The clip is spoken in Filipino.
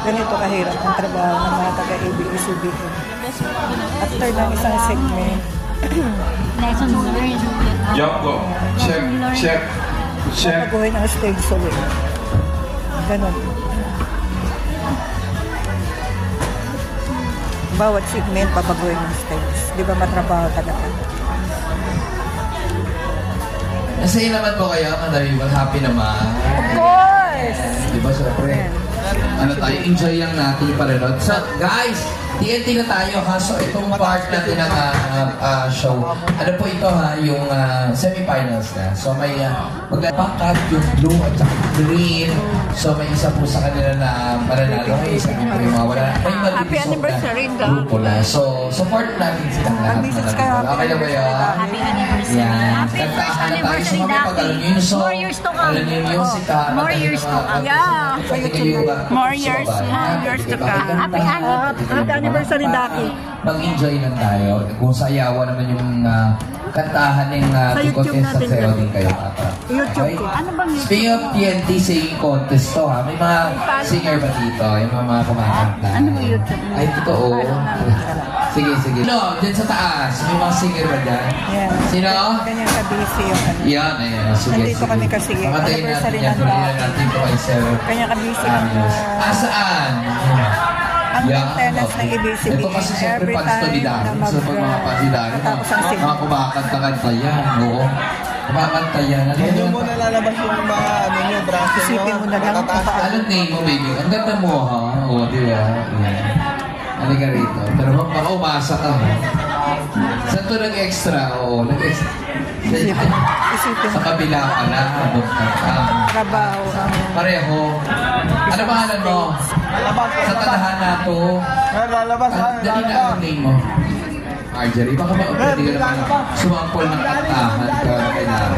Ganito kahirap ang trabaho ng mga taga-ABS-CBN. After ng isang segment, lesson learned. Yup, go. Check, check, check. papaguhin ang stage ulit. Ganon. Bawat segment, papaguhin ang stage. Di ba matrabaho talaga? Nasa'yo naman po kayo, madami ba? Happy naman. Of course! Di ba, syempre? Ano tayo, enjoy lang natin yung panonood. So, guys, TNT na tayo ha. So, itong part natin ng show. Ano po ito ha, yung semifinals na. So, may magpakat yung blue at saka green. So, may isa po sa kanila na mananalo. May isa po yung mawala. May Happy anniversary na grupo na. So, support natin silang lahat. Okay na ba yun? Happy anniversary. Yan. Happy first anniversary, Daki. More years to come. Alam niyo yung music ha. More years to come. Yeah. More years to come. Happy anniversary, Daki. Mag-enjoy lang tayo. Kung sayawan naman yung kantahan ng contest sa sayo din kayo. YouTube ko. Ano bang Speaking of TNT singing contest to ha, may mga singer ba dito? Yung mga kumakanta? Ano ba YouTube? Ay, totoo. Sige, sige. No, dyan sa taas, may mga singer ba dyan? Yan. Sino? Ganyan ka-busy yung ano. Yan, ayan. Sige, Nandito kami kasi. Pakatayin natin Anniversary yan. ng Tuloy natin ito kay Sir. Kanya ka-busy ng Saan? ang maintenance ng ABS-CBN. Ito kasi siyempre fans to ni Dani. So pag mga fans ni Dani, mga kumakanta-kanta yan. Oo. Kumakanta yan. Hindi mo nalalabas yung mga ano nyo, braso nyo. Isipin mo na lang. Anong name mo, baby? Ang ganda mo, ha? Oo, di ba? Yan. Halika rito. Pero baka umasa ka, ha? Saan to nag-extra? Oo, nag-extra. Isipin Sa kabila ka na, trabaho. pareho. Ano ba alam mo? Sa tadhana to. Lalabas ha, Dali na ang name mo. Marjorie, baka ba pwede ka naman sumampol ng kantahan ka kay Naro?